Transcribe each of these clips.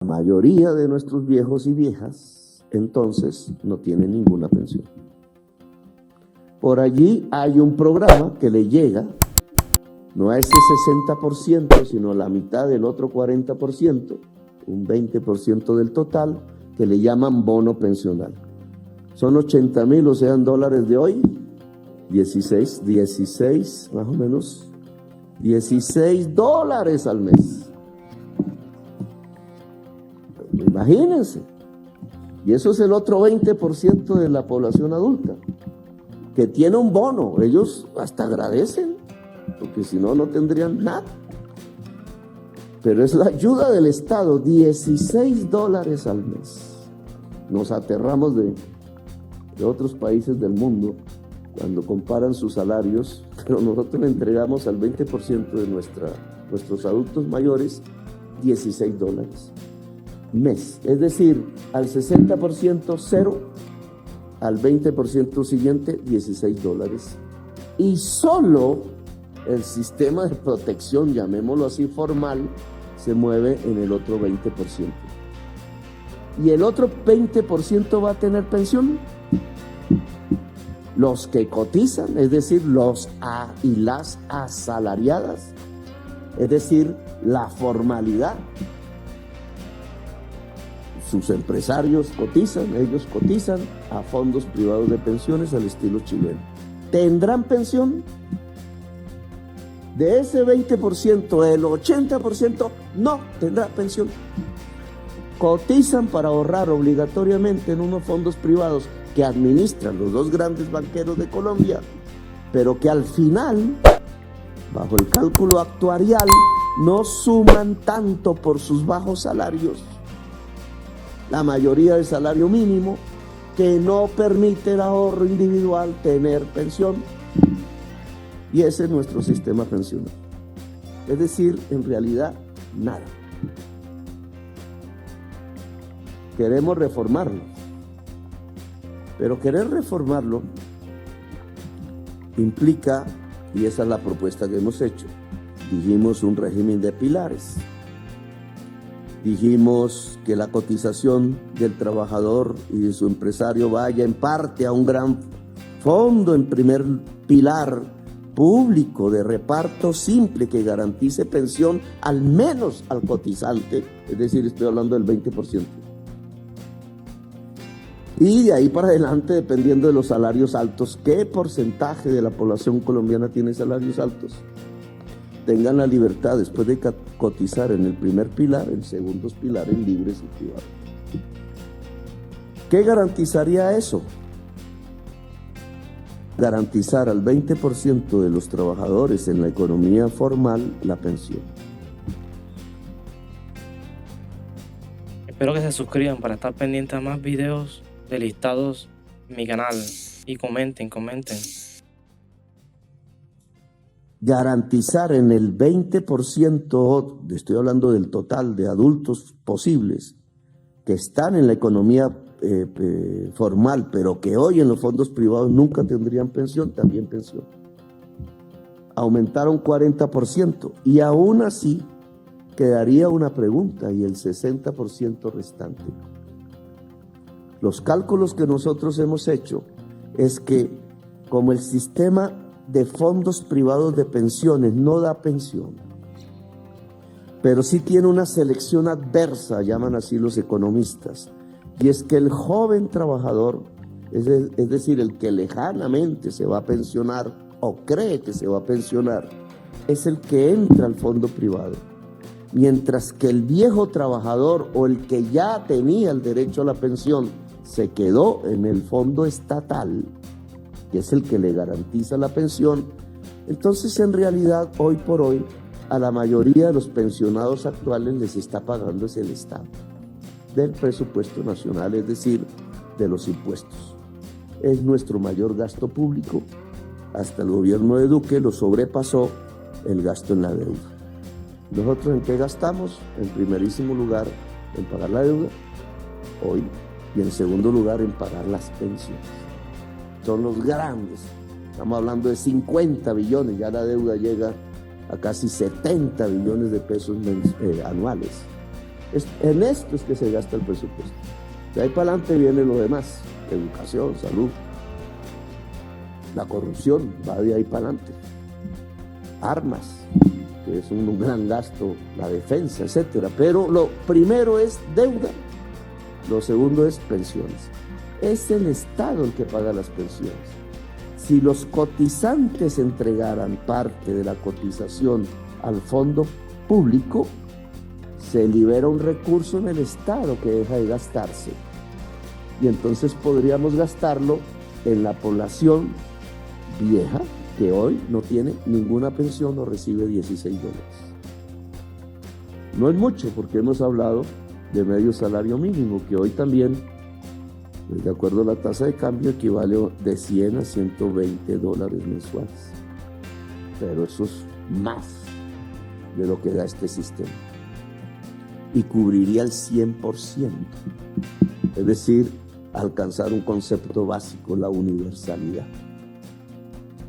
La mayoría de nuestros viejos y viejas entonces no tienen ninguna pensión. Por allí hay un programa que le llega no a ese 60%, sino a la mitad del otro 40%, un 20% del total, que le llaman bono pensional. Son 80,000, o sea, en dólares de hoy, 16, más o menos, $16 al mes. Imagínense. Y eso es el otro 20% de la población adulta, que tiene un bono. Ellos hasta agradecen, porque si no, no tendrían nada. Pero es la ayuda del Estado, $16 al mes. Nos aterramos de otros países del mundo cuando comparan sus salarios, pero nosotros le entregamos al 20% de nuestros adultos mayores $16 mes. Es decir, al 60% cero, al 20% siguiente $16. Y solo el sistema de protección, llamémoslo así, formal, se mueve en el otro 20%. ¿Y el otro 20% va a tener pensión? Los que cotizan, es decir, los y las asalariadas, es decir, la formalidad. Sus empresarios cotizan, ellos cotizan a fondos privados de pensiones al estilo chileno. ¿Tendrán pensión? De ese 20%, el 80% no tendrá pensión. Cotizan para ahorrar obligatoriamente en unos fondos privados que administran los dos grandes banqueros de Colombia, pero que al final, bajo el cálculo actuarial, no suman tanto por sus bajos salarios. La mayoría del salario mínimo, que no permite el ahorro individual tener pensión. Y ese es nuestro sistema pensional. Es decir, en realidad, nada. Queremos reformarlo. Pero querer reformarlo implica, y esa es la propuesta que hemos hecho, dijimos un régimen de pilares. Dijimos que la cotización del trabajador y de su empresario vaya en parte a un gran fondo en primer pilar público de reparto simple que garantice pensión al menos al cotizante, es decir, estoy hablando del 20%. Y de ahí para adelante, dependiendo de los salarios altos, ¿qué porcentaje de la población colombiana tiene salarios altos? Tengan la libertad, después de cotizar en el primer pilar, en segundos pilares libres y privados. ¿Qué garantizaría eso? Garantizar al 20% de los trabajadores en la economía formal la pensión. Espero que se suscriban para estar pendientes a más videos de listados en mi canal y comenten. Garantizar en el 20%, estoy hablando del total de adultos posibles que están en la economía formal, pero que hoy en los fondos privados nunca tendrían pensión, también pensión. Aumentaron 40% y aún así quedaría una pregunta y el 60% restante. Los cálculos que nosotros hemos hecho es que como el sistema de fondos privados de pensiones no da pensión, pero sí tiene una selección adversa, llaman así los economistas, y es que el joven trabajador, es decir, el que lejanamente se va a pensionar o cree que se va a pensionar, es el que entra al fondo privado, mientras que el viejo trabajador o el que ya tenía el derecho a la pensión se quedó en el fondo estatal, que es el que le garantiza la pensión. Entonces, en realidad, hoy por hoy, a la mayoría de los pensionados actuales les está pagando es el Estado, del presupuesto nacional, es decir, de los impuestos. Es nuestro mayor gasto público. Hasta el gobierno de Duque lo sobrepasó el gasto en la deuda. ¿Nosotros en qué gastamos? En primerísimo lugar, en pagar la deuda, hoy, y en segundo lugar, en pagar las pensiones. Son los grandes. Estamos hablando de 50 billones, ya la deuda llega a casi 70 billones de pesos anuales. En esto es que se gasta el presupuesto. De ahí para adelante viene lo demás, educación, salud, la corrupción va de ahí para adelante, armas, que es un gran gasto, la defensa, etcétera. Pero lo primero es deuda, lo segundo es pensiones. Es el Estado el que paga las pensiones. Si los cotizantes entregaran parte de la cotización al fondo público, se libera un recurso en el Estado que deja de gastarse. Y entonces podríamos gastarlo en la población vieja, que hoy no tiene ninguna pensión o recibe $16. No es mucho, porque hemos hablado de medio salario mínimo, que hoy también, pues de acuerdo a la tasa de cambio, equivale de $100 a $120 mensuales. Pero eso es más de lo que da este sistema. Y cubriría el 100%. Es decir, alcanzar un concepto básico, la universalidad.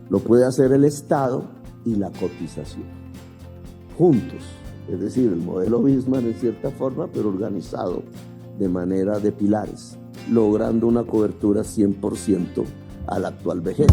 Lo puede hacer el Estado y la cotización, juntos. Es decir, el modelo Bismarck en cierta forma, pero organizado de manera de pilares, logrando una cobertura 100% a la actual vejez.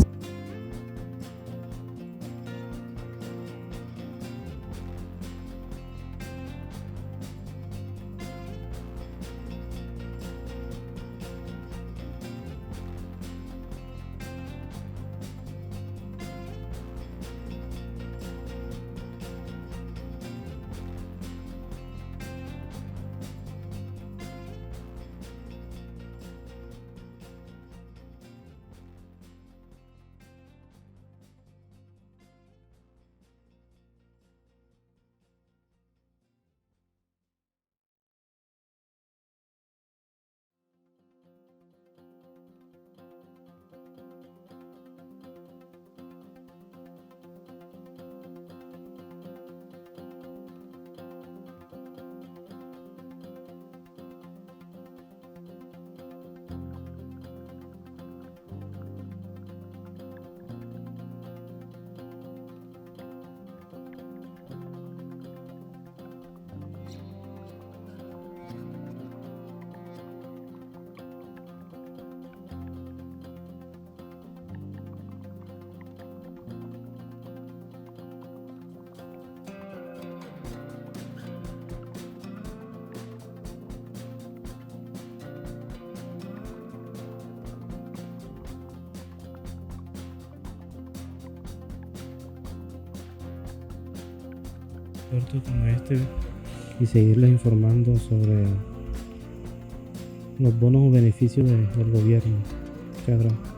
Corto como este y seguirles informando sobre los bonos o beneficios del gobierno. Muchas gracias.